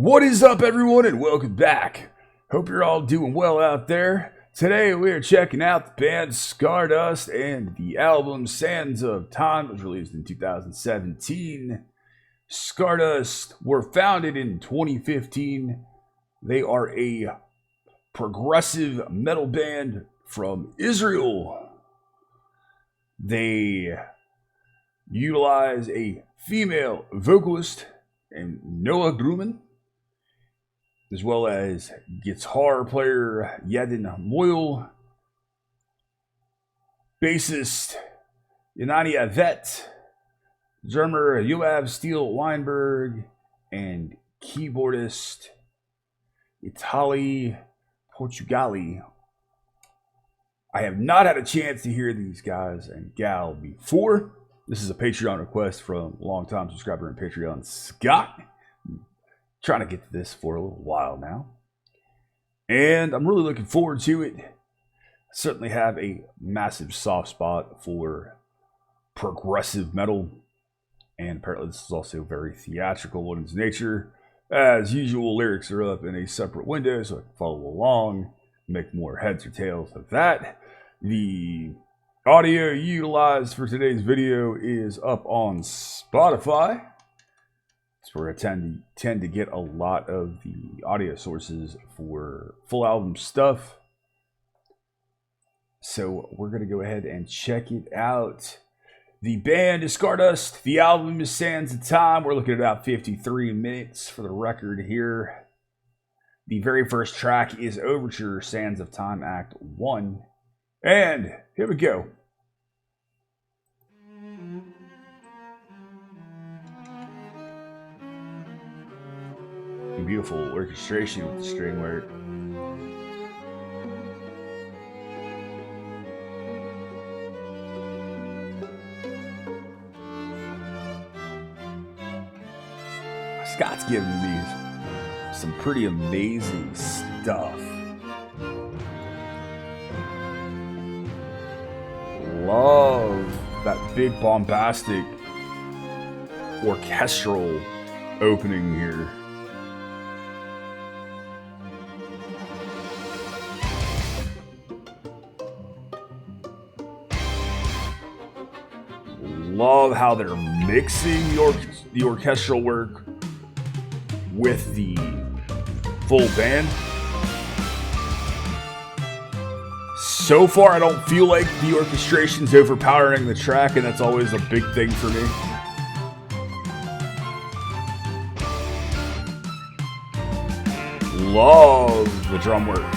What is up, everyone, and welcome back. Hope you're all doing well out there. Today we are checking out the band Scardust and the album Sands of Time. It was released in 2017. Scardust were founded in 2015. They are a progressive metal band from Israel. They utilize a female vocalist named Noah Gruman, as well as guitar player Yadin Moyle, bassist Yanani Avet, drummer Yoav Steele Weinberg, and keyboardist Itali Portugali. I have not had a chance to hear these guys and gal before. This is a Patreon request from longtime subscriber and Patreon Scott. Trying to get to this for a little while now, and I'm really looking forward to it. I certainly have a massive soft spot for progressive metal, and apparently this is also very theatrical in its nature. As usual, lyrics are up in a separate window so I can follow along, make more heads or tails of that. The audio utilized for today's video is up on Spotify. It's where I tend to get a lot of the audio sources for full album stuff. So we're going to go ahead and check it out. The band is Scardust. The album is Sands of Time. We're looking at about 53 minutes for the record here. The very first track is Overture, Sands of Time, Act 1. And here we go. Beautiful orchestration with the string work. Scott's giving me some pretty amazing stuff. Love that big bombastic orchestral opening here. Love how they're mixing the orchestral work with the full band. So far, I don't feel like the orchestration's overpowering the track, and that's always a big thing for me. Love the drum work.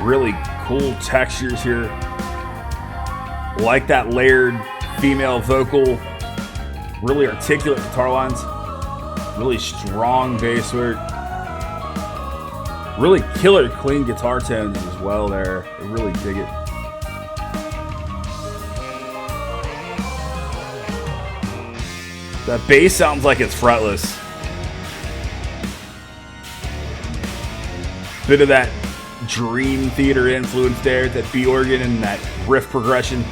Really cool textures here. Like that layered female vocal, really articulate guitar lines, really strong bass work, really killer clean guitar tones as well there. I really dig it. That bass sounds like it's fretless. Bit of that Dream Theater influence there, that B organ and that riff progression.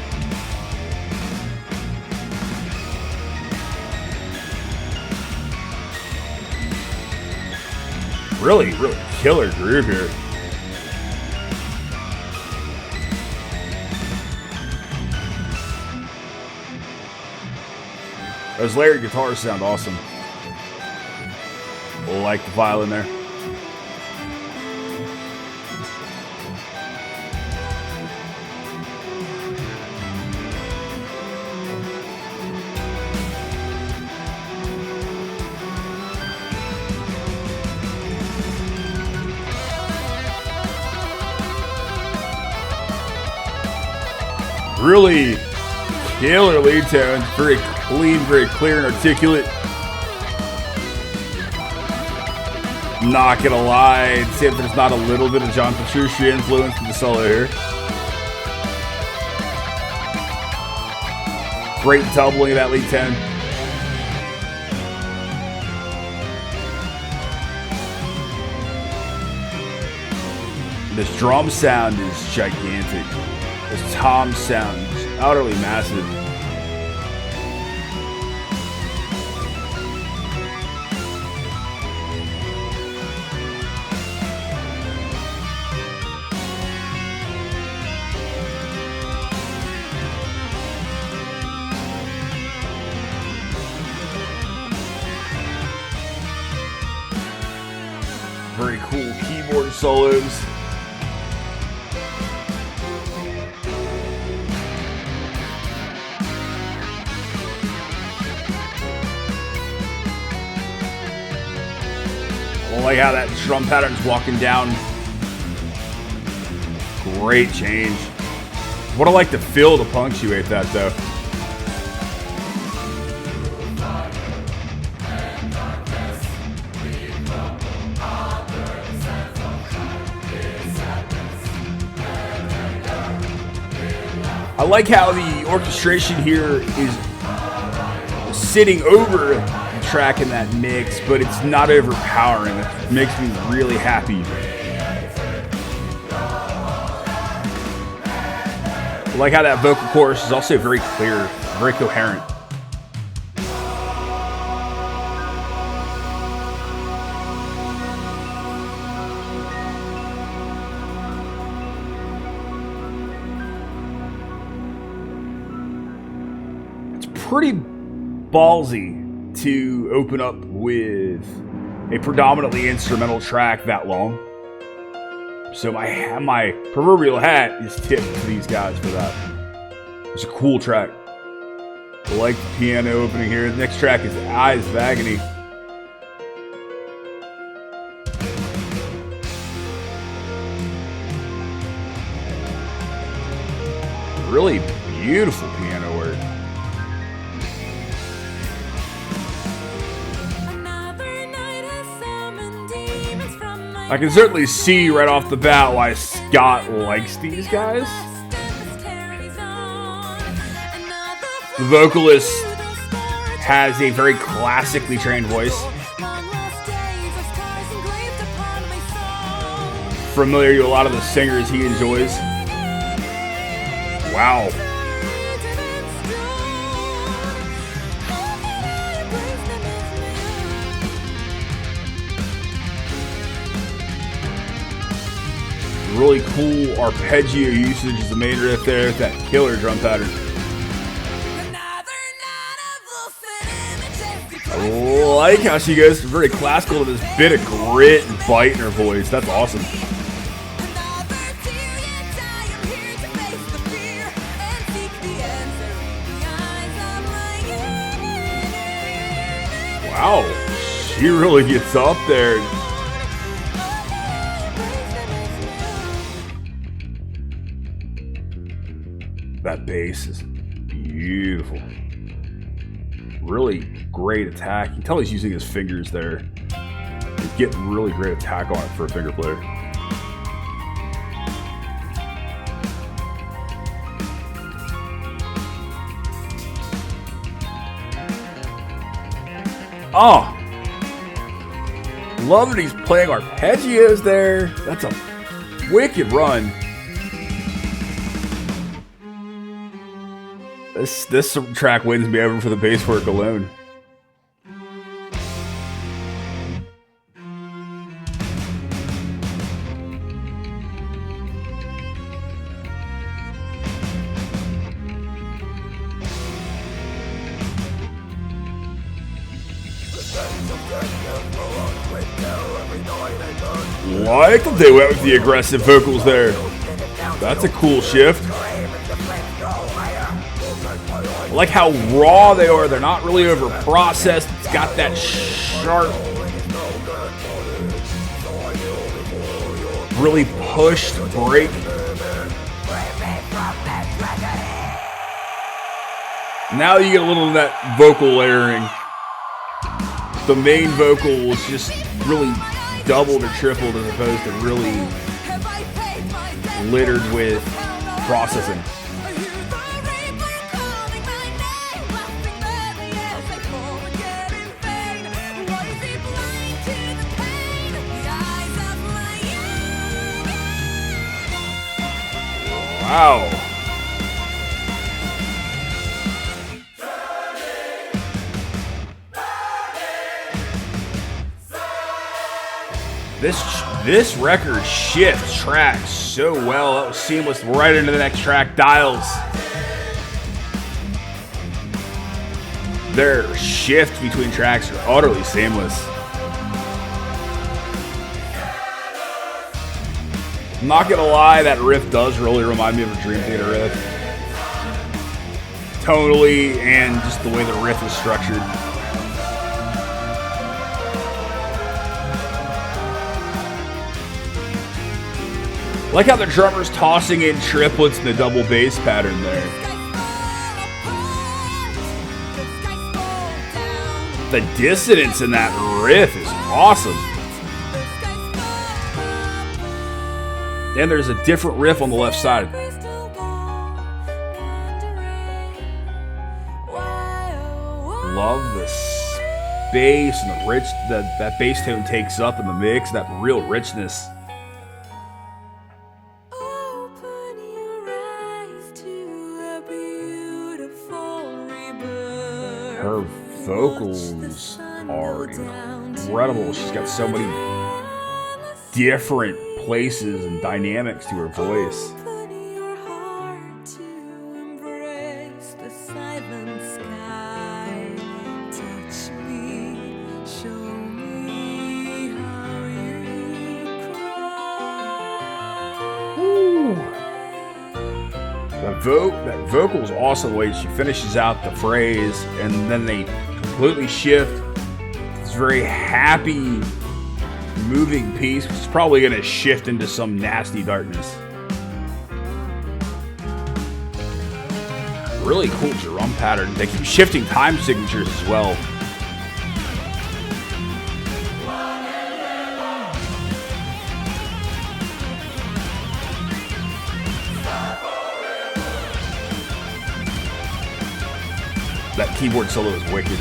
Really killer groove here. Those layered guitars sound awesome. Like the violin there. Really killer lead tone, very clean, very clear and articulate. Not gonna lie, see if there's not a little bit of John Petrucci influence in the solo here. Great doubling of that lead tone. This drum sound is gigantic. This tom sound is utterly massive. very cool keyboard solos. I like how that drum pattern's walking down. Great change. Would have liked to fill to punctuate that though. I like how the orchestration here is sitting over the track in that mix, but it's not overpowering. It makes me really happy. I like how that vocal chorus is also very clear, very coherent. Pretty ballsy to open up with a predominantly instrumental track that long. So my proverbial hat is tipped to these guys for that. It's a cool track. I like the piano opening here. The next track is Eyes of Agony. Really beautiful piano work. I can certainly see right off the bat why Scott likes these guys. The vocalist has a very classically trained voice. Familiar to a lot of the singers he enjoys. Wow. Really cool arpeggio usage is the main riff there with that killer drum pattern. I like how she goes very classical to this bit of grit and bite in her voice. That's awesome. Wow, she really gets up there. That bass is beautiful. Really great attack. You can tell he's using his fingers there. He's getting really great attack on it for a finger player. Oh! Love that he's playing arpeggios there. That's a wicked run. This track wins me over for the bass work alone. Like that they went with the aggressive vocals there. That's a cool shift. I like how raw they are. They're not really over processed. It's got that sharp, really pushed break. Now you get a little of that vocal layering. The main vocal was just really doubled or tripled as opposed to really littered with processing. Wow. This record shifts tracks so well. That was seamless right into the next track. Dials. Their shift between tracks are utterly seamless. I'm not gonna lie, that riff does really remind me of a Dream Theater riff. Tonally and just the way the riff is structured. I like how the drummer's tossing in triplets in the double bass pattern there. The dissonance in that riff is awesome. And there's a different riff on the left side. Love the bass and the rich that bass tone takes up in the mix, that real richness. Her vocals are incredible. She's got so many different places and dynamics to her voice. That vocal is awesome the way she finishes out the phrase, and then they completely shift. It's a very happy, moving piece, which is probably going to shift into some nasty darkness. Really cool drum pattern. They keep shifting time signatures as well. That keyboard solo is wicked.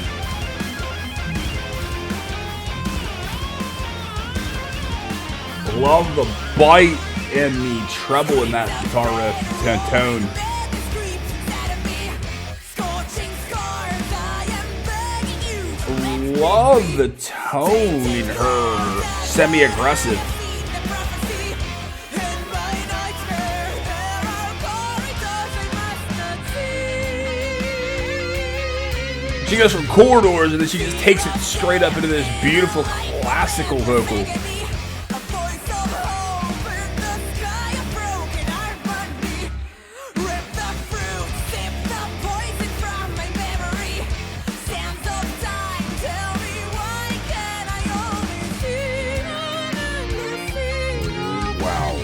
Love the bite and the treble in that guitar riff tone. Love the tone in her semi-aggressive. She goes from corridors and then she just takes it straight up into this beautiful classical vocal. Wow.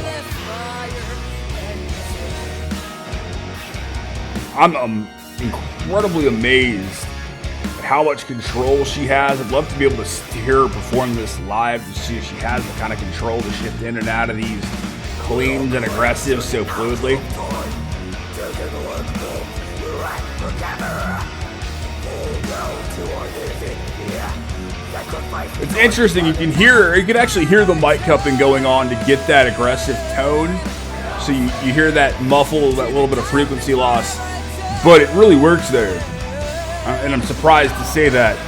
I'm incredibly amazed how much control she has. I'd love to be able to hear her perform this live to see if she has the kind of control to shift in and out of these cleans and aggressives so fluidly. It's interesting, you can actually hear the mic cupping going on to get that aggressive tone. So you hear that muffle, that little bit of frequency loss, but it really works there. And I'm surprised to say that.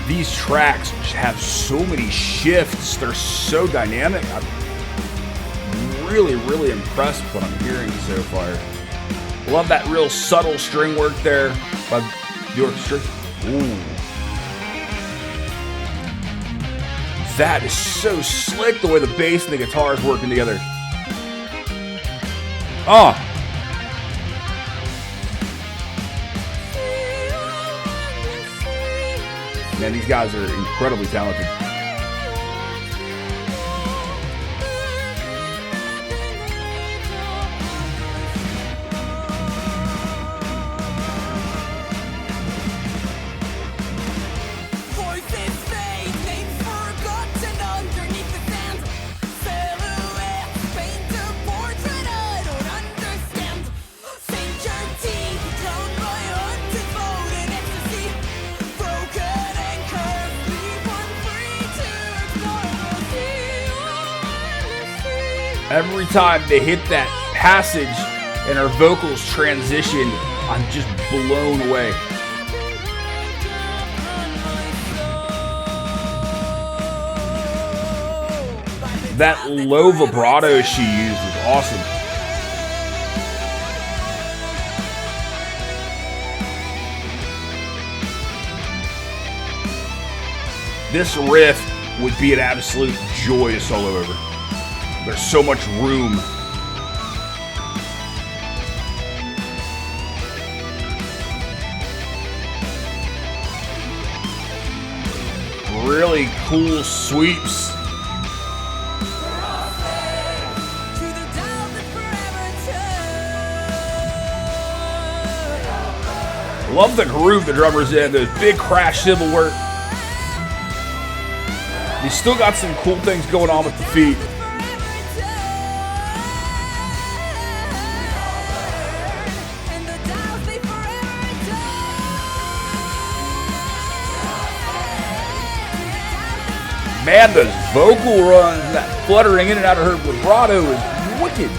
These tracks have so many shifts. They're so dynamic. I'm really, really impressed with what I'm hearing so far. Love that real subtle string work there by the orchestra. Ooh. That is so slick, the way the bass and the guitar is working together. Oh. Man, these guys are incredibly talented. Every time they hit that passage and our vocals transition, I'm just blown away. That low vibrato she used was awesome. This riff would be an absolute joy to solo over. There's so much room. Really cool sweeps. Love the groove the drummer's in, those big crash cymbal work. He's still got some cool things going on with the feet. Man, those vocal runs, that fluttering in and out of her vibrato is wicked.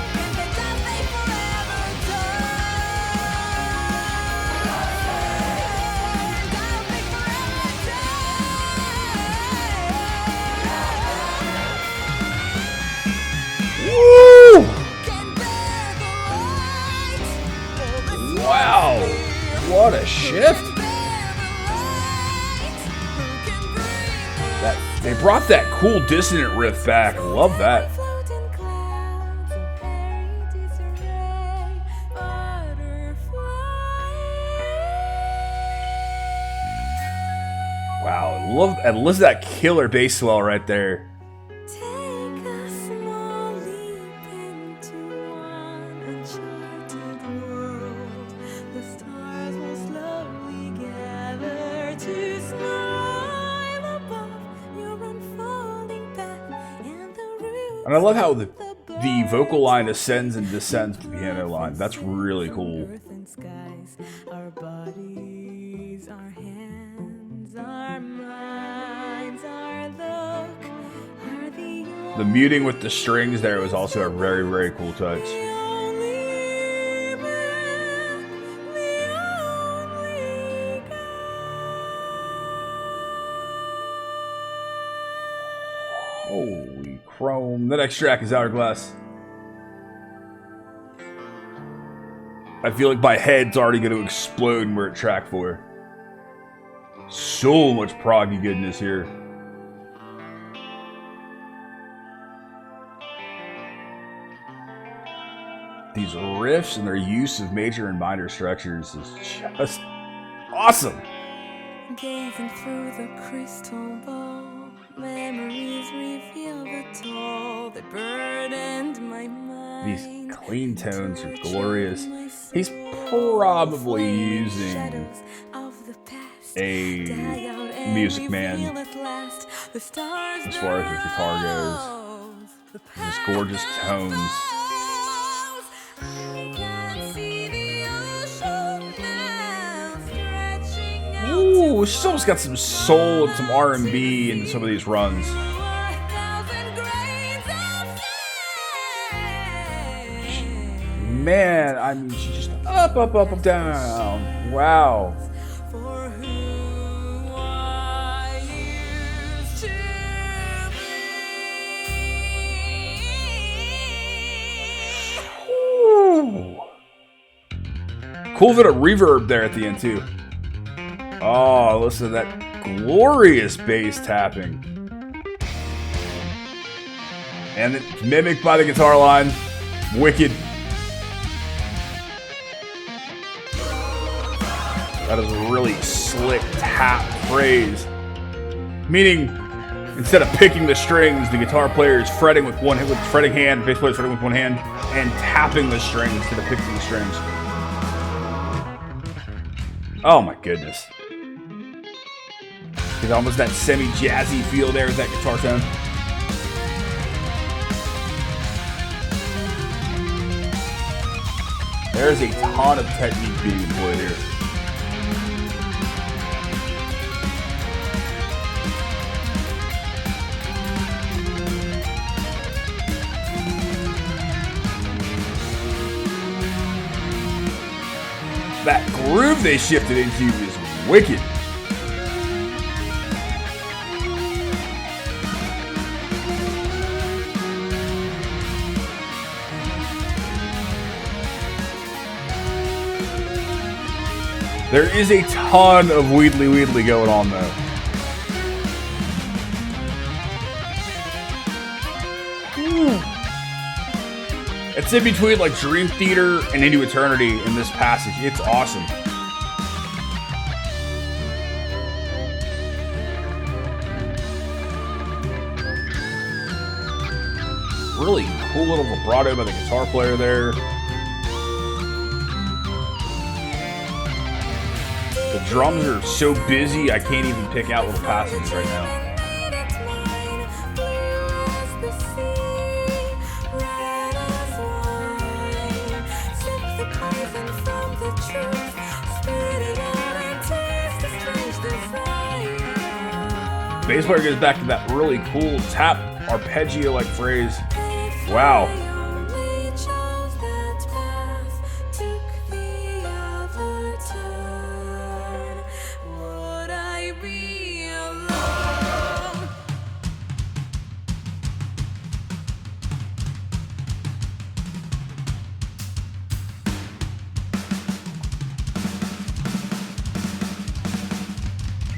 Woo! Wow, what a shift. They brought that cool dissonant riff back. I love that. Wow, I love that killer bass swell right there. And I love how the vocal line ascends and descends to the piano line. That's really cool. Our bodies, our hands, our minds, our look, are the muting with the strings there was also a very, very cool touch. Holy chrome. The next track is Hourglass. I feel like my head's already going to explode when we're at track 4. So much proggy goodness here. These riffs and their use of major and minor structures is just awesome. Gazing through the crystal ball, memories reveal the toll that burdened my mind. These clean tones are glorious. He's probably using a Music Man as far as his guitar goes. Just gorgeous tones. Ooh, she's almost got some soul and some R&B in some of these runs. Man, I mean, she's just up, up, up, up, down. Wow. Ooh. Cool bit of reverb there at the end, too. Oh, listen to that glorious bass tapping. And it's mimicked by the guitar line. Wicked. That is a really slick tap phrase. Meaning, instead of picking the strings, the guitar player is fretting with one with fretting hand, bass player is fretting with one hand, and tapping the strings instead of picking the strings. Oh my goodness. There's almost that semi-jazzy feel there with that guitar tone. There's a ton of technique being employed here. groove they shifted into is wicked. There is a ton of Wheedly going on though. It's in between like Dream Theater and Into Eternity in this passage. It's awesome. Really cool little vibrato by the guitar player there. The drums are so busy, I can't even pick out little passages right now. Bass player goes back to that really cool tap arpeggio-like phrase. Wow.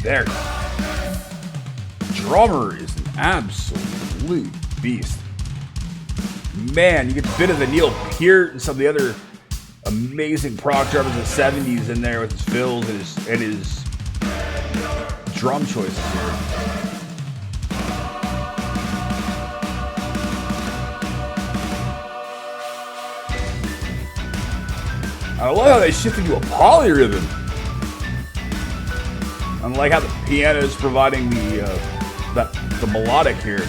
There. Drummer is an absolute beast. Man, you get a bit of the Neil Peart and some of the other amazing prog drummers of the 70s in there with his fills and his drum choices here. I love how they shifted to a polyrhythm. Unlike how the piano is providing the melodic here.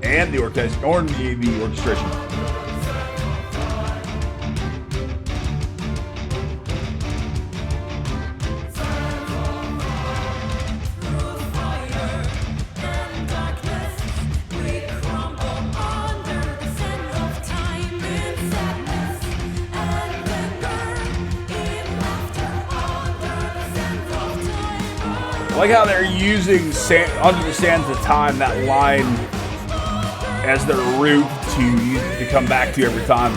And the orchestration. I like how they're using Under the Sands of Time, that line, as their route to come back to every time.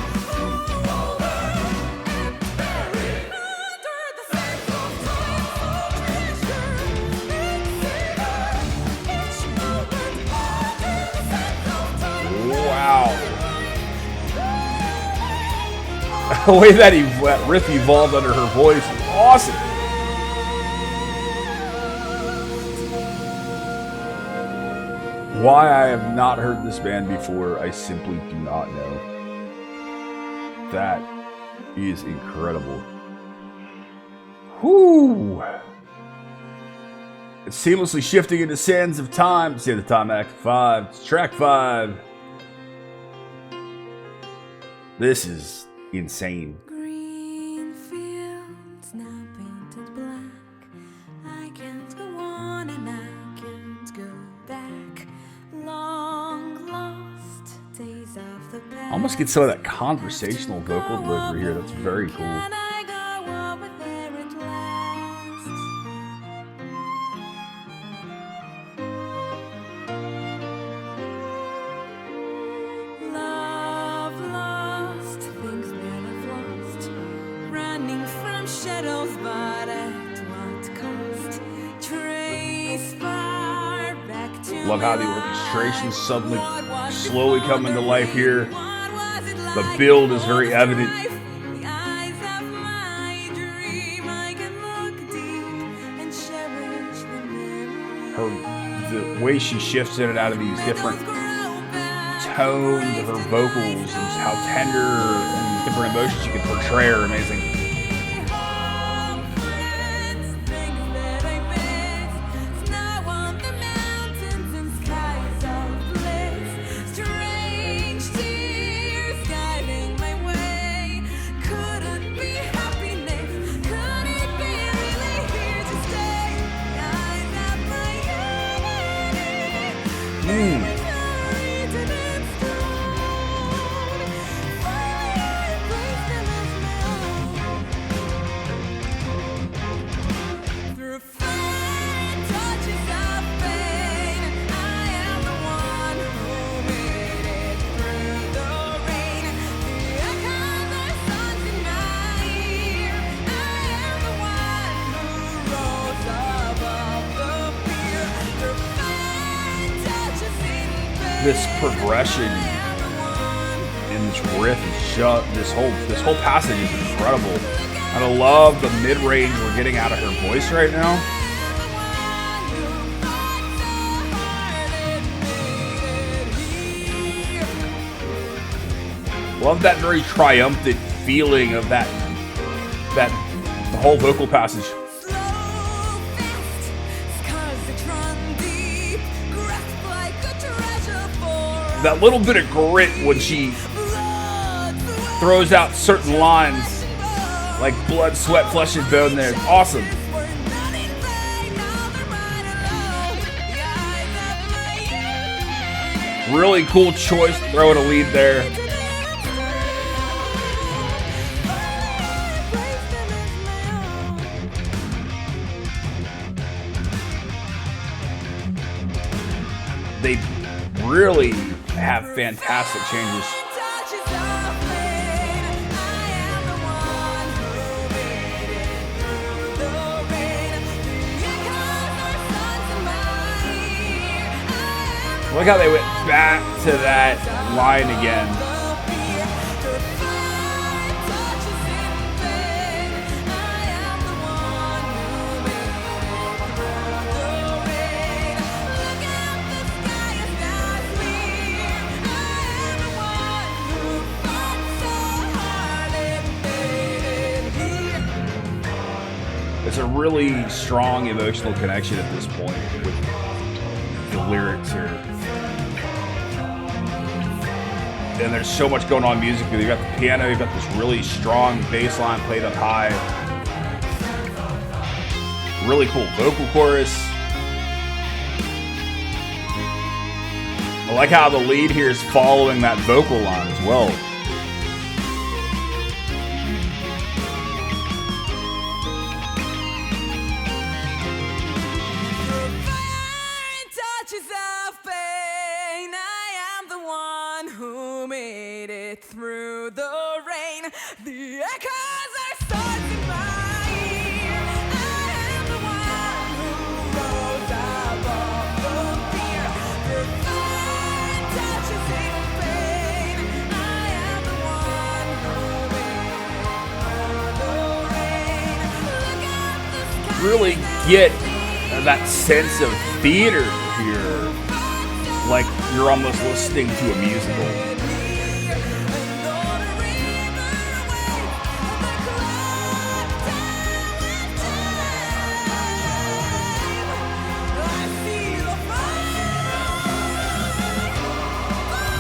Wow. The way that riff evolved under her voice is awesome. Why I have not heard this band before, I simply do not know. That is incredible. Whoo! It's seamlessly shifting into Sands of Time. Sands of Time Act 5. It's track 5. This is insane. Almost get some of that conversational vocal delivery here. That's very cool. Love how the orchestration suddenly slowly coming to life here. The build is very evident. The way she shifts in and out of these different tones of her vocals and how tender and different emotions she can portray are amazing. this progression in this riff is this whole passage is incredible. And I love the mid-range we're getting out of her voice right now. Love that very triumphant feeling of the whole vocal passage. That little bit of grit when she throws out certain lines, like blood, sweat, flesh, and bone there. Awesome. Really cool choice, throwing a lead there. They really have fantastic changes. Look how they went back to that line again. It's a really strong emotional connection at this point with the lyrics here. And there's so much going on musically. You've got the piano, you've got this really strong bass line played up high. Really cool vocal chorus. I like how the lead here is following that vocal line as well. Through the rain, the echoes are stuck in my ear. I am the one who rose above the fear. The fire touches in pain. I am the one who made it through the rain. Look at the sky. Really get that sense of theater here, like you're almost listening to a musical.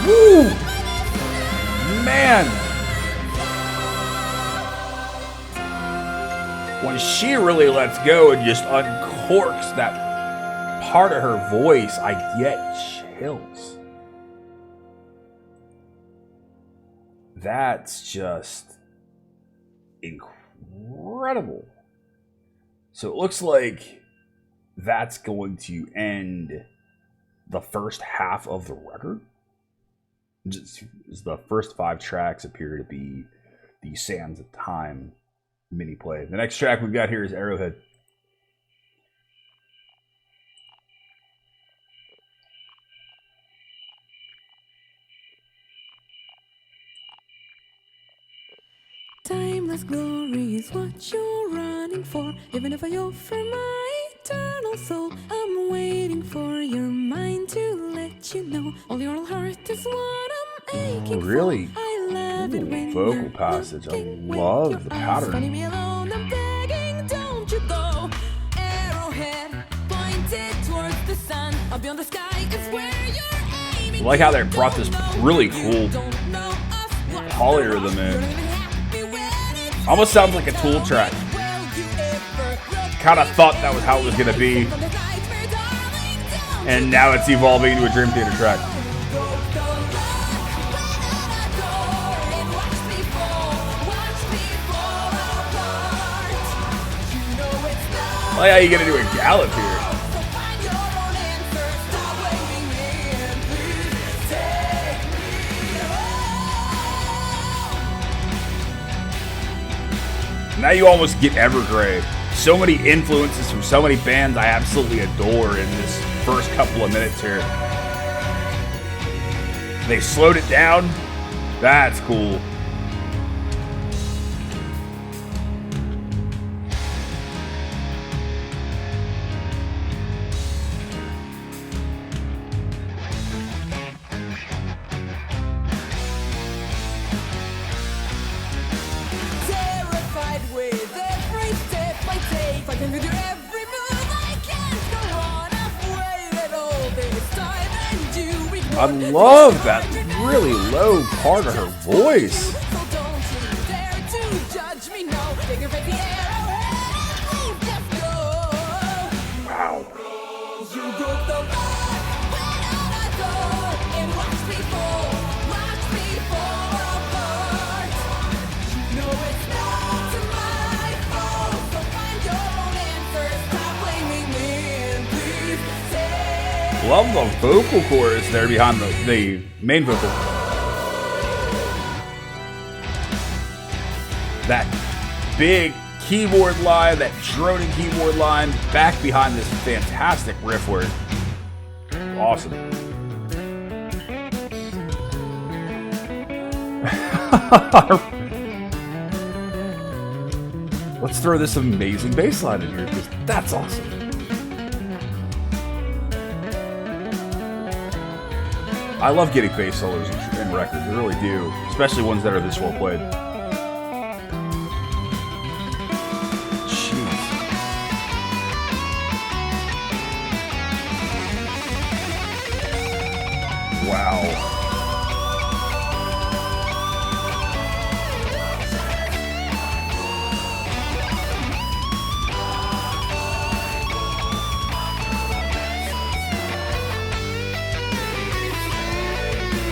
Woo! Man! When she really lets go and just uncorks that part of her voice, I get chills. That's just incredible. So it looks like that's going to end the first half of the record. Just the first 5 tracks appear to be the Sands of Time mini play. The next track we've got here is Arrowhead. Timeless glory is what you're running for. Even if I offer my eternal soul, I'm waiting for your mind to let you know. All your heart is what I'm aching really for. I love it when vocal you're passage. I looking with love your the eyes. pattern. Finding me alone, I'm begging, don't you go. Arrowhead pointed towards the sun. Up beyond the sky is where you're aiming. I like how they brought this really cool polyrhythm in. Almost sounds like a Tool track. Kind of thought that was how it was going to be. And now it's evolving into a Dream Theater track. I like how you get into a gallop here. Now you almost get Evergrey. So many influences from so many bands I absolutely adore in this first couple of minutes here. They slowed it down. That's cool. Terrified with every step I take, fighting with your every move. I can't go on. I've waited all this time, and you ignore I love that really low part of her voice. So don't you dare to judge me now. Take your faith, the arrowhead, and please just go. Wow. You broke the lock, went out a door, and watch me fall apart. You know it's not my fault, so find your own answers. Stop blaming me, and please say. Love the vocal chorus there behind the main vocal. That big keyboard line, that droning keyboard line, back behind this fantastic riff work. Awesome. Let's throw this amazing bass line in here because that's awesome. I love getting bass solos in records, I really do, especially ones that are this well played. Jeez. Wow.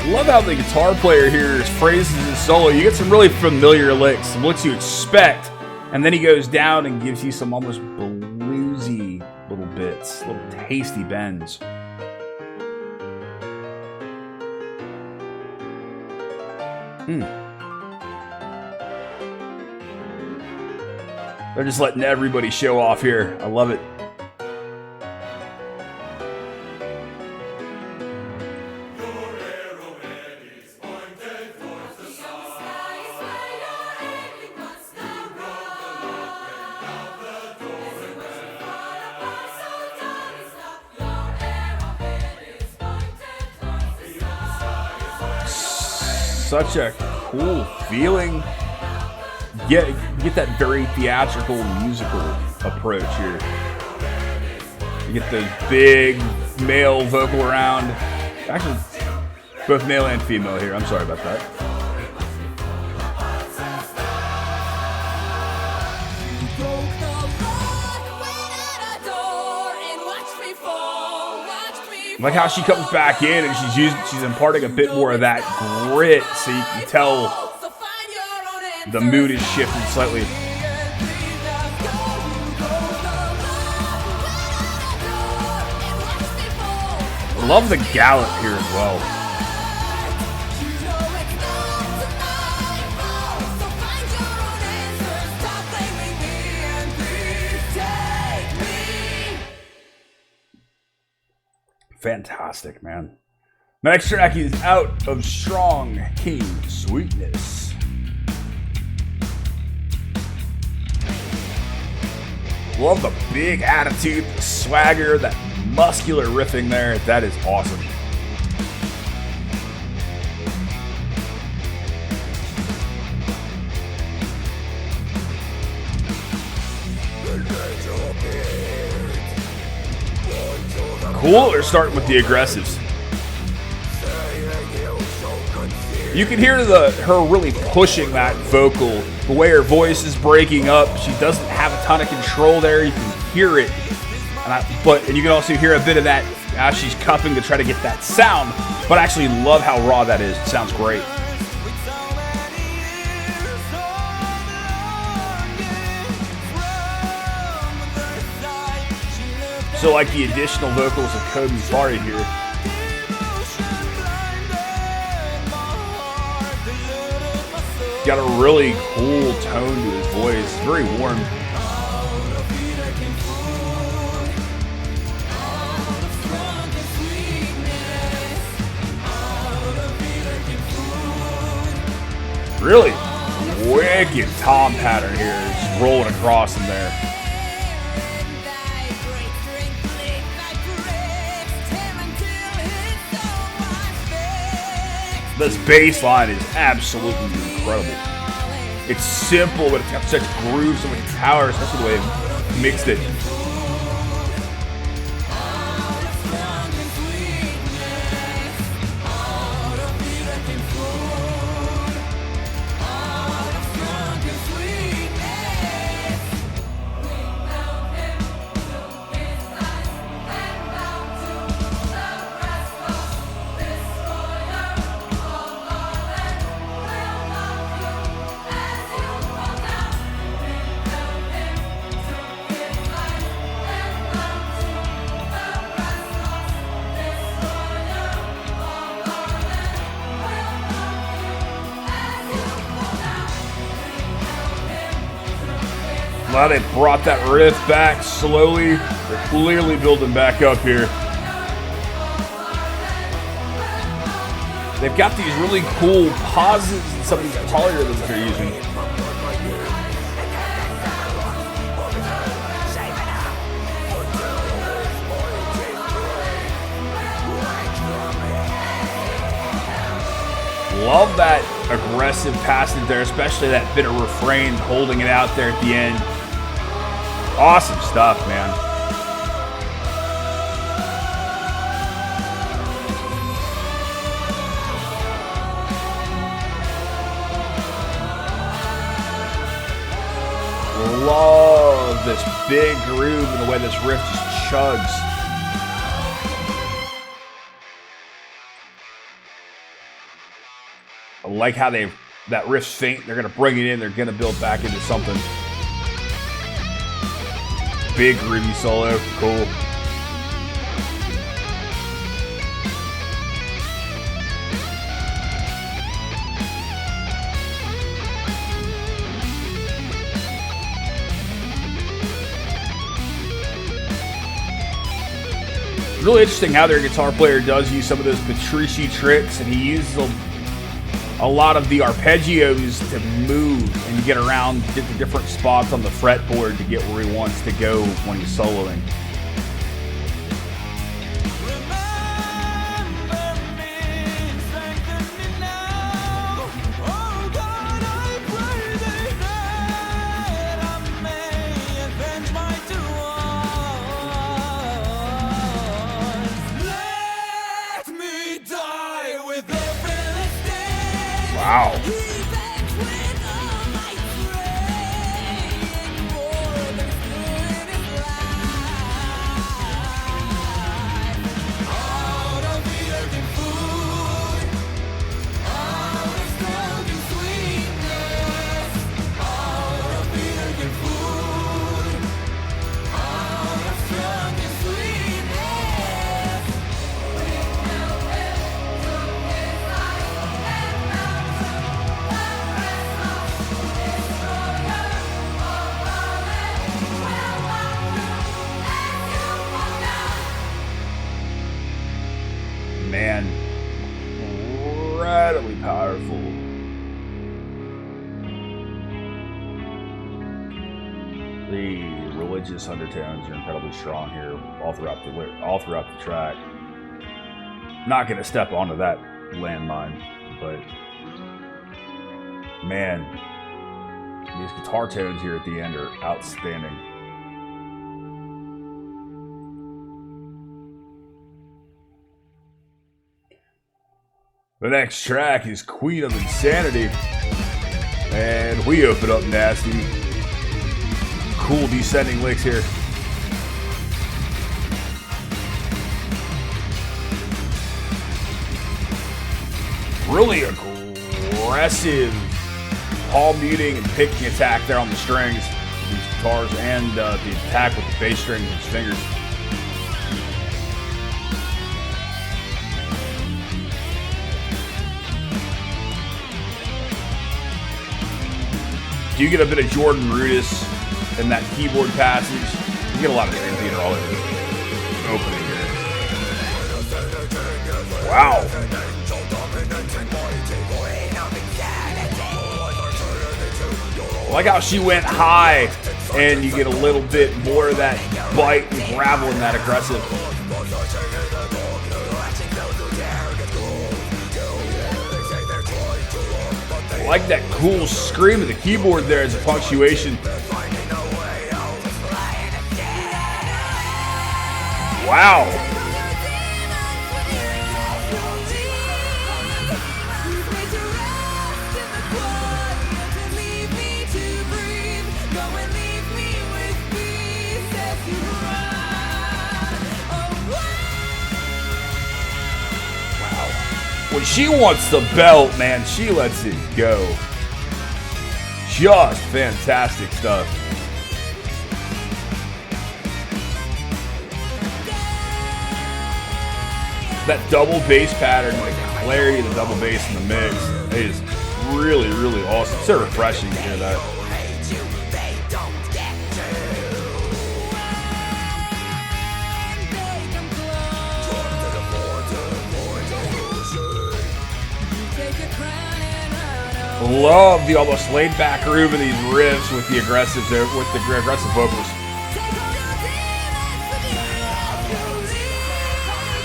Love how the guitar player here phrases his solo. You get some really familiar licks, some licks you expect, and then he goes down and gives you some almost bluesy little bits, little tasty bends. They're just letting everybody show off here. I love it. Such a cool feeling. Get that very theatrical musical approach here. You get those big male vocal around. Actually, both male and female here. I'm sorry about that. I like how she comes back in and she's imparting a bit more of that grit, so you can tell the mood is shifting slightly. Love the gallop here as well. Fantastic, man. My next track is Out of Strong King Sweetness. Love the big attitude, the swagger, that muscular riffing there. That is awesome. Cool, they're starting with the aggressives. You can hear her really pushing that vocal. The way her voice is breaking up, she doesn't have a ton of control there. You can hear it, and you can also hear a bit of that as she's cupping to try to get that sound. But I actually love how raw that is. It sounds great. So like the additional vocals of Cody Fari here. Got a really cool tone to his voice. It's very warm. Really wicked tom pattern here, just rolling across in there. This bass line is absolutely incredible. It's simple, but it's got such groove, so much power, especially the way it mixed it. Now they brought that riff back slowly. They're clearly building back up here. They've got these really cool pauses in some of these polyrhythms they're using. Love that aggressive passage there, especially that bit of refrain holding it out there at the end. Awesome stuff, man. Love this big groove and the way this riff just chugs. I like how that riff's faint. They're going to bring it in. They're going to build back into something. Big groovy solo. Cool. Really interesting how their guitar player does use some of those Patrici tricks, and he uses a lot of the arpeggios to move and get around, get the different spots on the fretboard to get where he wants to go when he's soloing. Wow. Man, incredibly powerful. The religious undertones are incredibly strong here, all throughout the track. Not going to step onto that landmine, but man, these guitar tones here at the end are outstanding. The next track is Queen of Insanity, and we open up nasty. Cool descending licks here. Really aggressive palm muting and picking attack there on the strings, these guitars, and the attack with the bass strings and his fingers. You get a bit of Jordan Rudess in that keyboard passage. You get a lot of Dream Theater all over this opening here. Wow. like how she went high, and you get a little bit more of that bite and gravel and that aggressive. I like that cool scream of the keyboard there as a punctuation. Wow. When she wants the belt, man, she lets it go. Just fantastic stuff. That double bass pattern, like the clarity of the double bass in the mix, is really, really awesome. It's so refreshing to hear that. Love the almost laid back groove of these riffs with the aggressive vocals.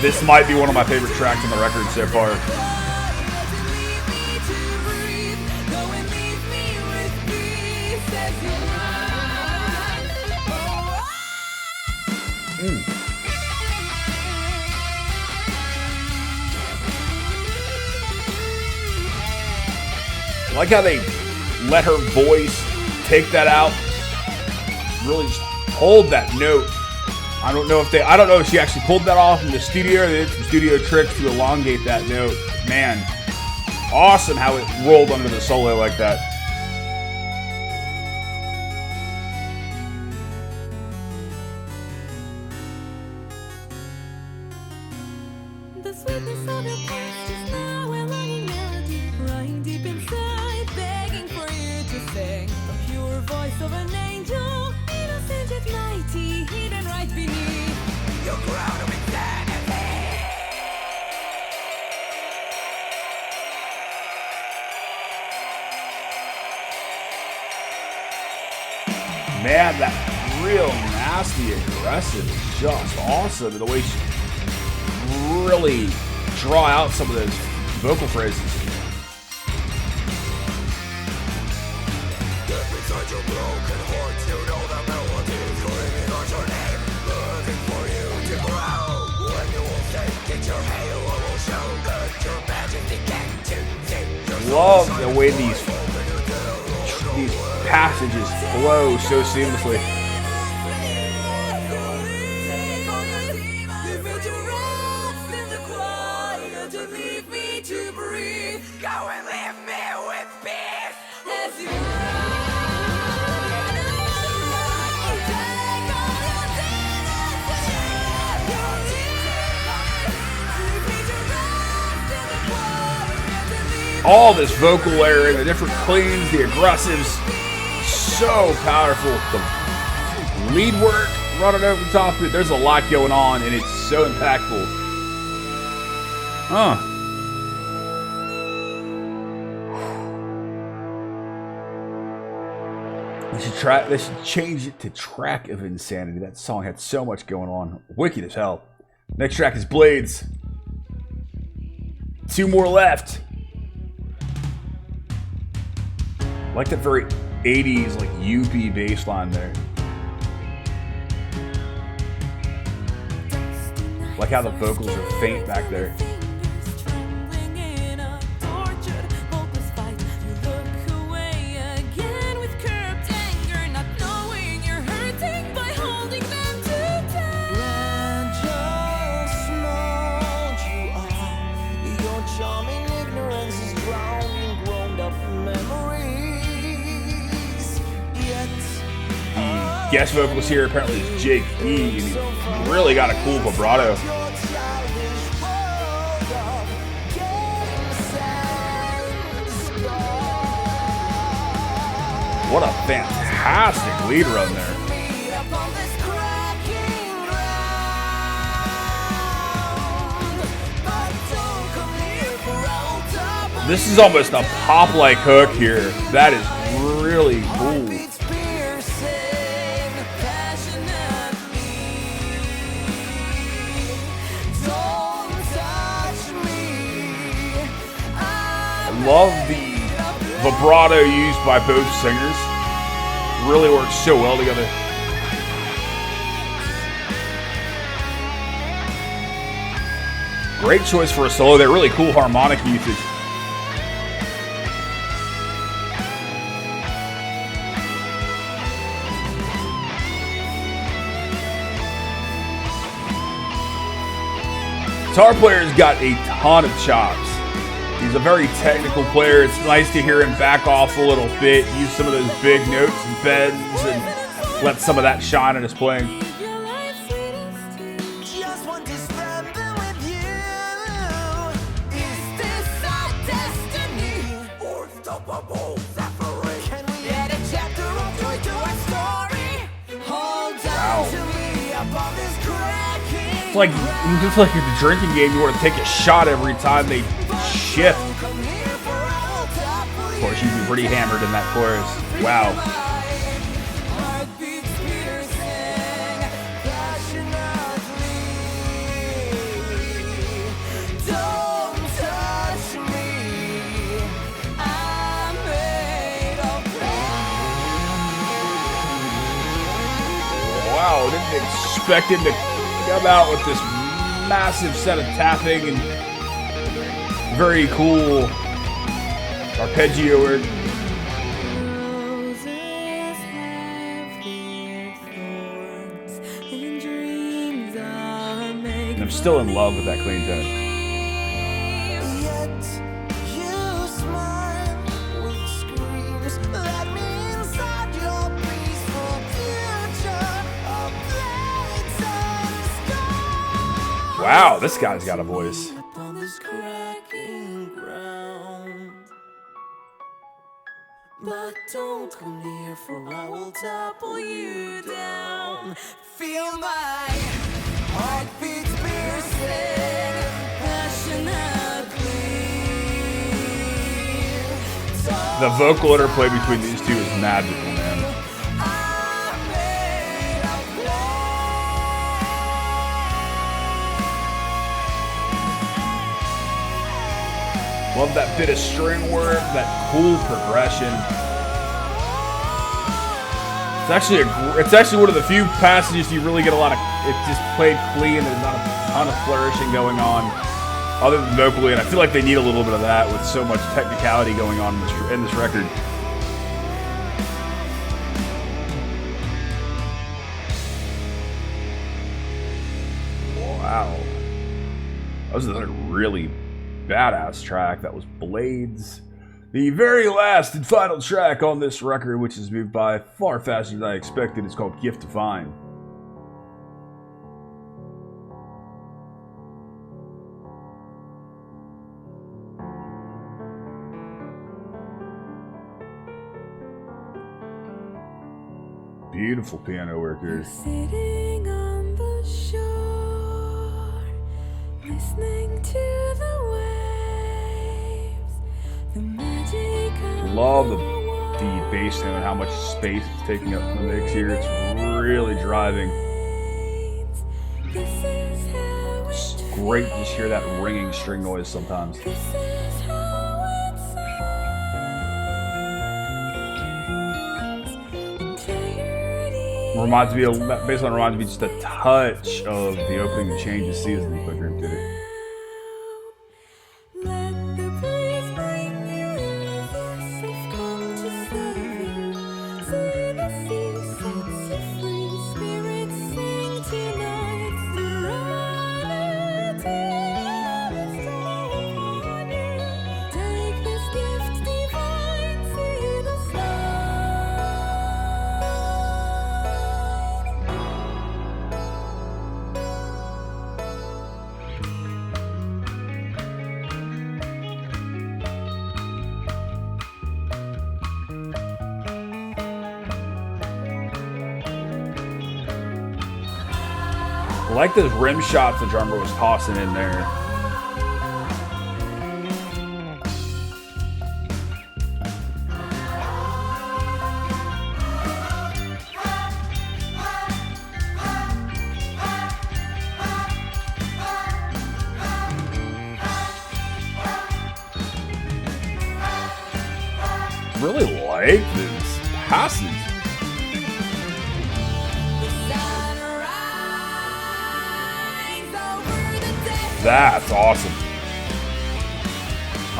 This might be one of my favorite tracks on the record so far. I like how they let her voice take that out, really just hold that note. I don't know if she actually pulled that off in the studio or they did some studio tricks to elongate that note. Man, awesome how it rolled under the solo like that. The sweetness of your past is now a longing melody, crying deep inside, begging for you to sing. The pure voice of an angel, innocent yet mighty, hidden right beneath your crown of insanity. Man, that real nasty aggressive is just awesome. And the way she really draw out some of those vocal phrases. Love the way these passages flow so seamlessly. All this vocal layering, the different cleans, the aggressives, so powerful. The lead work running over the top of it, there's a lot going on and it's so impactful. They should change it to Track of Insanity. That song had so much going on. Wicked as hell. Next track is Blades. 2 more left. I like that very 80s, like UP bass line there. Like how the vocals are faint back there. Guest vocals here apparently is Jake E, and he really got a cool vibrato. What a fantastic lead run there. This is almost a pop-like hook here. That is really cool. I love the vibrato used by both singers. Really works so well together. Great choice for a solo there. Really cool harmonic usage. Guitar player's got a ton of chops. He's a very technical player. It's nice to hear him back off a little bit, use some of those big notes and bends, and let some of that shine in his playing. It's like in the drinking game, you want to take a shot every time they shift. Of course, you'd be pretty hammered in that chorus. Wow. Wow, didn't expect him to come out with this massive set of tapping and very cool arpeggio work. And I'm still in love with that clean tone. Wow, this guy's got a voice. But don't come near, for I will topple you down. Feel my heartbeats piercing passionately. The vocal interplay between these two is magical, man. Love that bit of string work, that cool progression. It's actually one of the few passages you really get a lot of. It's just played clean. There's not a ton of flourishing going on, other than vocally, and I feel like they need a little bit of that with so much technicality going on in this record. Wow, that was another really badass track. That was Blades, the very last and final track on this record, which has moved by far faster than I expected. It's called Gift Divine. Beautiful piano work here. Sitting on the shore, listening to the waves, the magic of Love the bass tone and how much space it's taking up in the mix here. It's really driving. It's great to just hear that ringing string noise sometimes. Reminds me of, basically reminds me just a touch of the opening of Change of Seasons when Dream did it. I like those rim shots the drummer was tossing in there. really like this passage. That's awesome.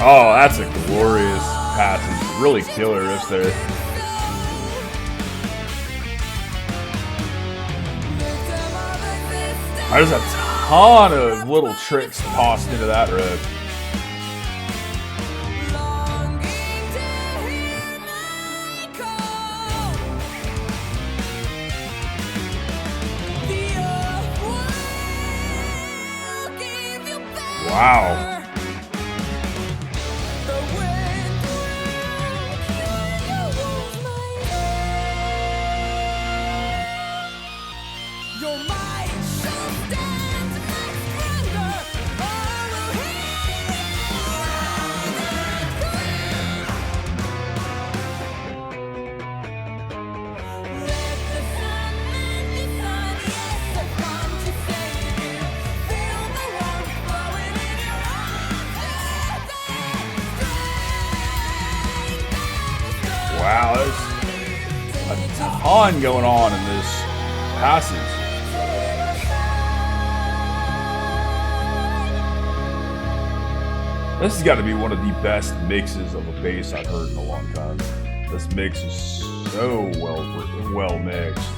Oh, that's a glorious passage. Really killer riff there. There's a ton of little tricks tossed into that riff. Wow. Wow, there's a ton going on in this passage. This has got to be one of the best mixes of a bass I've heard in a long time. This mix is so well mixed.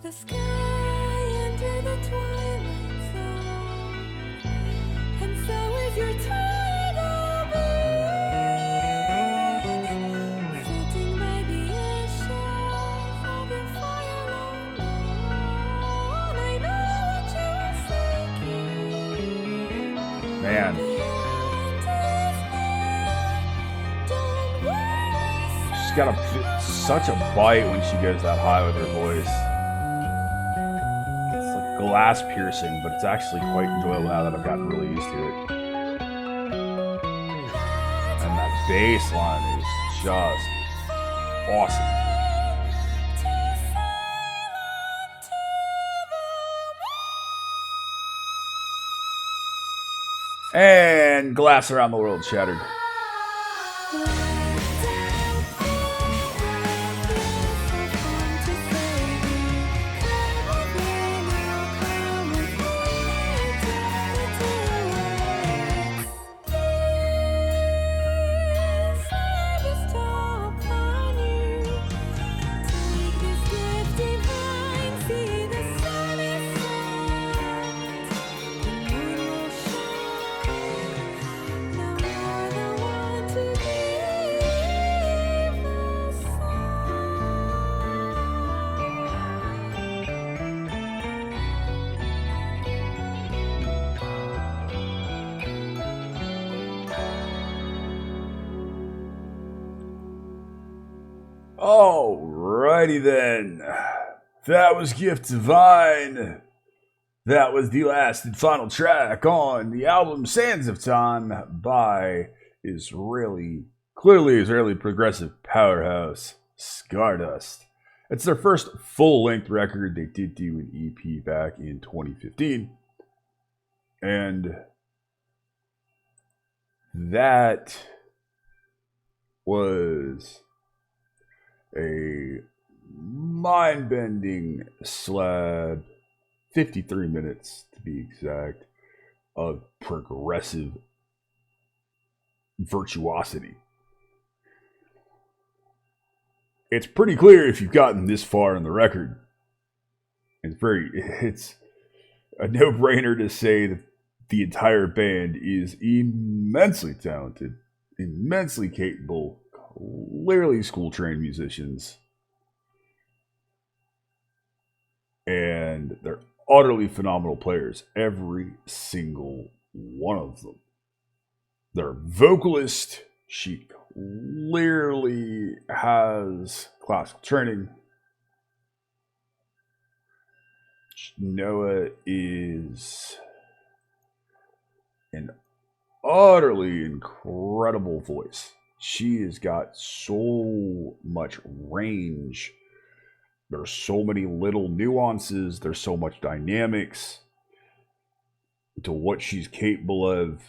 The sky under the twilight zone, and so is your tidal beam, floating by the ashes of your fire long gone. I know what you are seeking. Man. She's got such a bite when she goes that high with her voice. It's like glass piercing, but it's actually quite enjoyable now that I've gotten really used to it. And that bass line is just awesome. And glass around the world shattered. Alrighty then. That was Gift Divine. That was the last and final track on the album Sands of Time by clearly Israeli progressive powerhouse Scardust. It's their first full-length record. They did do an EP back in 2015. And that was a mind-bending slab, 53 minutes to be exact. of progressive virtuosity. It's pretty clear if you've gotten this far in the record. It's a no-brainer to say that the entire band is immensely talented, immensely capable, clearly school-trained musicians. And they're utterly phenomenal players, every single one of them. Their vocalist, she clearly has classical training. Noah is an utterly incredible voice. She has got so much range. There's so many little nuances. There's so much dynamics to what she's capable of.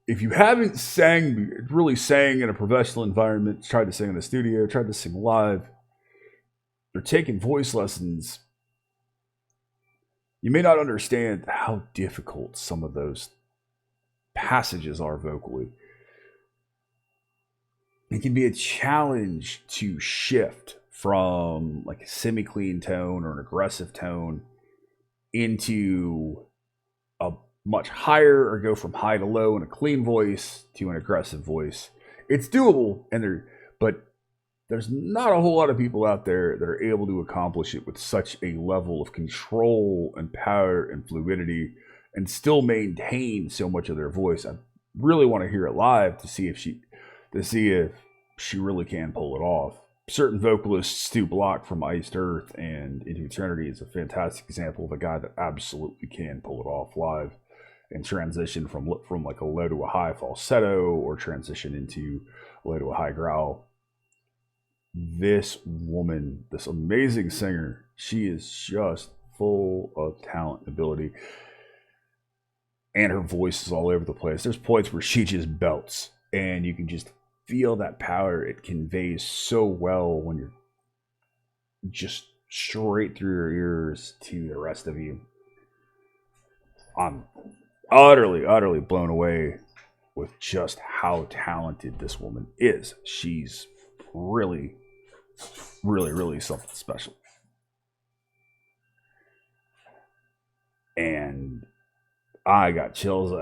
If you haven't really sang in a professional environment, tried to sing in the studio, tried to sing live, or taking voice lessons, you may not understand how difficult some of those passages are vocally. It can be a challenge to shift from like a semi-clean tone or an aggressive tone into a much higher, or go from high to low in a clean voice to an aggressive voice. It's doable, but there's not a whole lot of people out there that are able to accomplish it with such a level of control and power and fluidity and still maintain so much of their voice. I really want to hear it live to see if she really can pull it off. Certain vocalists, Stu Block from Iced Earth and Into Eternity, is a fantastic example of a guy that absolutely can pull it off live and transition from like a low to a high falsetto, or transition into a low to a high growl. This woman, this amazing singer, she is just full of talent and ability. And her voice is all over the place. There's points where she just belts, and you can just feel that power it conveys so well when you're just straight through your ears to the rest of you. I'm utterly blown away with just how talented this woman is. She's really something special. And I got chills.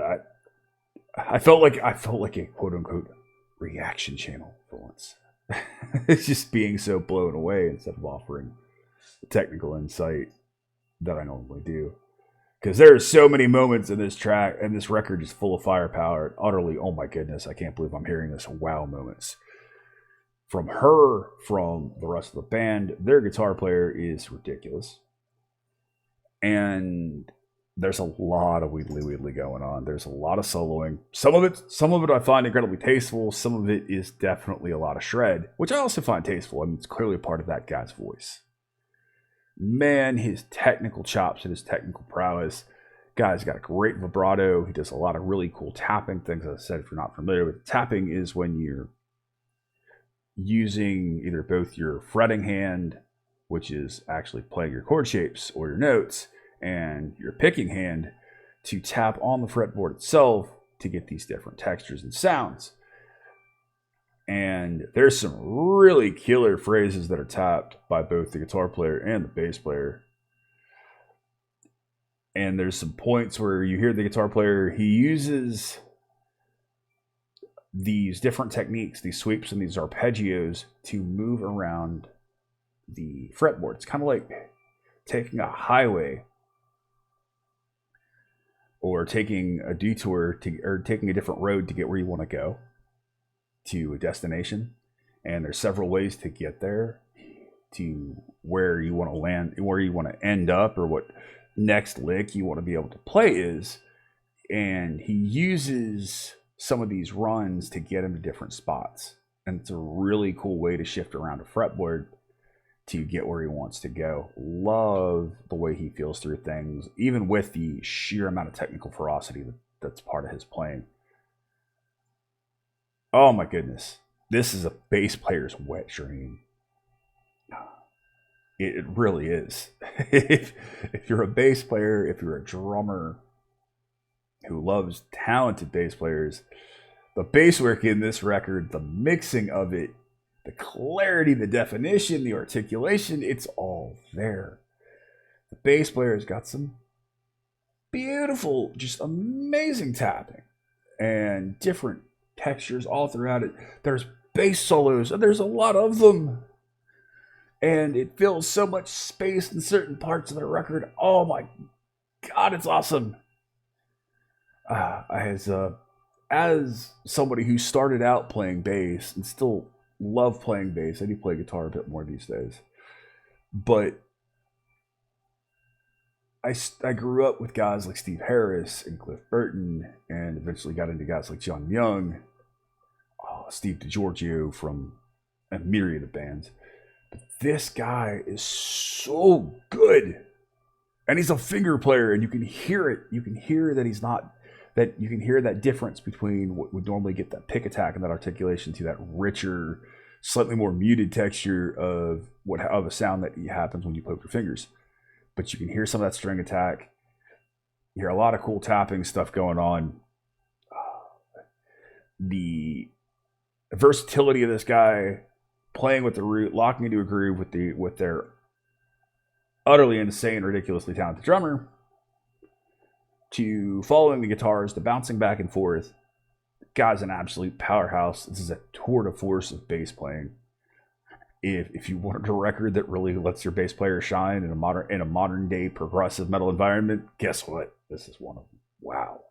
I felt like a quote unquote reaction channel for once. It's just being so blown away instead of offering the technical insight that I normally do. Because there are so many moments in this track, and this record is full of firepower. Utterly, oh my goodness, I can't believe I'm hearing this. Wow moments. From her, from the rest of the band, their guitar player is ridiculous. And there's a lot of wheedly going on. There's a lot of soloing. Some of it I find incredibly tasteful. Some of it is definitely a lot of shred, which I also find tasteful. I mean, it's clearly a part of that guy's voice. Man, his technical chops and his technical prowess. Guy's got a great vibrato. He does a lot of really cool tapping things. As I said, if you're not familiar with tapping, is when you're using either both your fretting hand, which is actually playing your chord shapes or your notes, and your picking hand to tap on the fretboard itself to get these different textures and sounds. And there's some really killer phrases that are tapped by both the guitar player and the bass player. And there's some points where you hear the guitar player, he uses these different techniques, these sweeps and these arpeggios to move around the fretboard. It's kind of like taking a highway or taking a detour or taking a different road to get where you want to go to a destination. And there's several ways to get there to where you want to land, where you want to end up, or what next lick you want to be able to play is. And he uses some of these runs to get him to different spots. And it's a really cool way to shift around a fretboard to get where he wants to go. Love the way he feels through things, even with the sheer amount of technical ferocity that's part of his playing. Oh my goodness. This is a bass player's wet dream. It really is. If you're a bass player, if you're a drummer, who loves talented bass players, the bass work in this record, the mixing of it, the clarity, the definition, the articulation, it's all there. The bass player's got some beautiful, just amazing tapping and different textures all throughout it. There's bass solos, and there's a lot of them. And it fills so much space in certain parts of the record. Oh my God, it's awesome. As somebody who started out playing bass and still love playing bass, I do play guitar a bit more these days. But I grew up with guys like Steve Harris and Cliff Burton, and eventually got into guys like John Young, Steve DiGiorgio from a myriad of bands. But this guy is so good. And he's a finger player, and you can hear it. You can hear that he's not, that you can hear that difference between what would normally get that pick attack and that articulation to that richer, slightly more muted texture of a sound that happens when you play with your fingers. But you can hear some of that string attack. You hear a lot of cool tapping stuff going on. The versatility of this guy playing with the root, locking into a groove with their utterly insane, ridiculously talented drummer, to following the guitars, to bouncing back and forth. The guy's an absolute powerhouse. This is a tour de force of bass playing. If you wanted a record that really lets your bass player shine in a modern day progressive metal environment, guess what? This is one of them. Wow.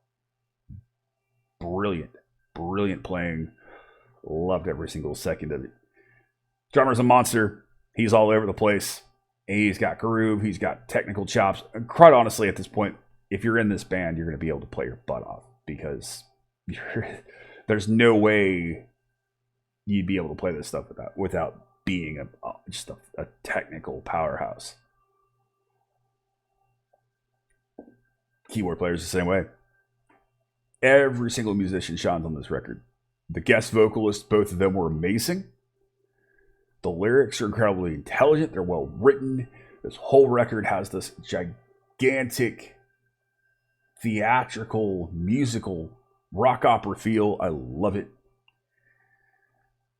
Brilliant playing. Loved every single second of it. Drummer's a monster. He's all over the place. He's got groove. He's got technical chops. And quite honestly, at this point, if you're in this band, you're going to be able to play your butt off, because there's no way you'd be able to play this stuff without being just a technical powerhouse. Keyboard players the same way. Every single musician shines on this record. The guest vocalists, both of them were amazing. The lyrics are incredibly intelligent. They're well written. This whole record has this gigantic, theatrical, musical, rock opera feel. I love it.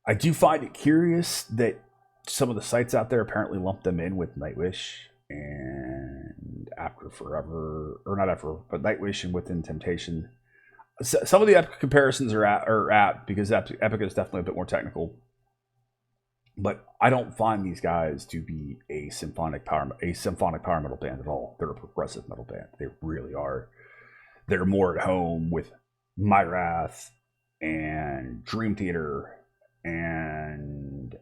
I do find it curious that some of the sites out there apparently lump them in with Nightwish and After Forever, or not After, but Nightwish and Within Temptation. Some of the Epic comparisons are apt because Epic is definitely a bit more technical. But I don't find these guys to be a symphonic power metal band at all. They're a progressive metal band. They really are. They're more at home with My Wrath and Dream Theater and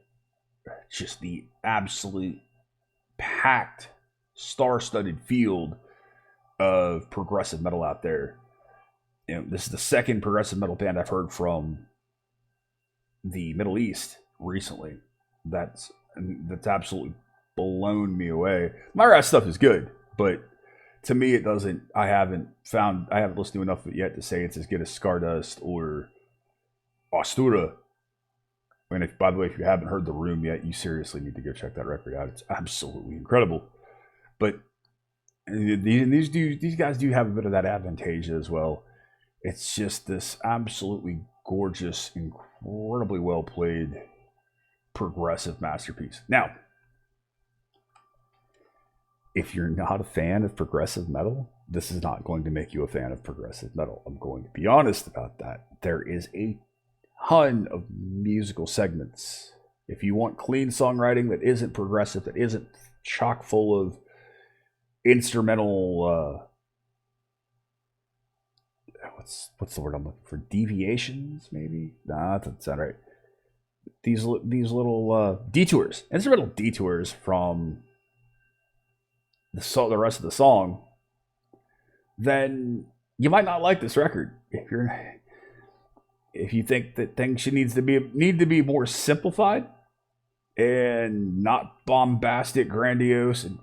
just the absolute packed, star-studded field of progressive metal out there. You know, this is the second progressive metal band I've heard from the Middle East recently. That's absolutely blown me away. My Wrath stuff is good, but to me it doesn't. I haven't listened to enough of it yet to say it's as good as Scardust or Astura. And by the way, if you haven't heard The Room yet, you seriously need to go check that record out. It's absolutely incredible. But these guys do have a bit of that advantage as well. It's just this absolutely gorgeous, incredibly well played progressive masterpiece. Now, if you're not a fan of progressive metal, this is not going to make you a fan of progressive metal. I'm going to be honest about that. There is a ton of musical segments. If you want clean songwriting that isn't progressive, that isn't chock full of instrumental what's the word I'm looking for? Deviations, maybe? Nah, that doesn't sound right. These little detours, instrumental detours from the rest of the song, then you might not like this record. If you think that things need to be more simplified and not bombastic, grandiose, and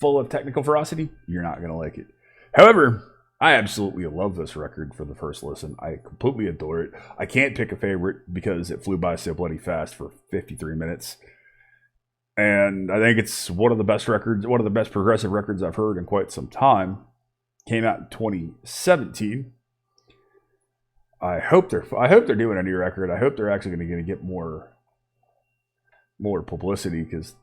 full of technical ferocity, you're not going to like it. However, I absolutely love this record for the first listen. I completely adore it. I can't pick a favorite because it flew by so bloody fast for 53 minutes. And I think it's one of the best progressive records I've heard in quite some time. Came out in 2017. I hope they're doing a new record. I hope they're actually going to get more publicity, because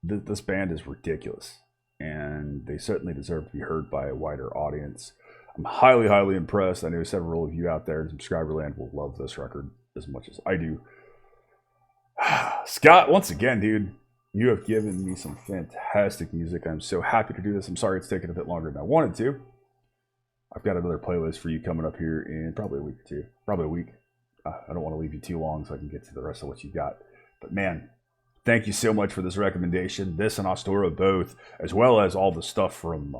this band is ridiculous, and they certainly deserve to be heard by a wider audience. I'm highly, highly impressed. I know several of you out there in subscriberland will love this record as much as I do. Scott, once again, dude, you have given me some fantastic music. I'm so happy to do this. I'm sorry it's taken a bit longer than I wanted to. I've got another playlist for you coming up here in probably a week or two. Probably a week. I don't want to leave you too long so I can get to the rest of what you got. But man, thank you so much for this recommendation. This and Ostora both, as well as all the stuff from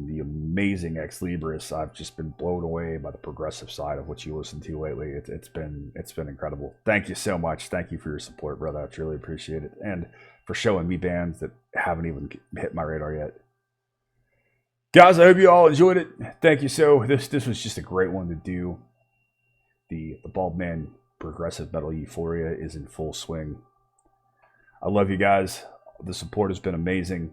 the amazing Ex Libris. I've just been blown away by the progressive side of what you listen to lately. It's been incredible. Thank you so much. Thank you for your support, brother. I truly appreciate it, and for showing me bands that haven't even hit my radar yet. Guys, I hope you all enjoyed it. Thank you. So this was just a great one to do. The Baldman progressive metal euphoria is in full swing. I love you guys. The support has been amazing.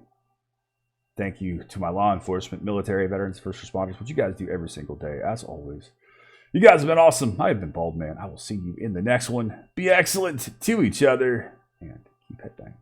Thank you to my law enforcement, military, veterans, first responders, what you guys do every single day, as always. You guys have been awesome. I have been Baldman. I will see you in the next one. Be excellent to each other, and keep headbanging.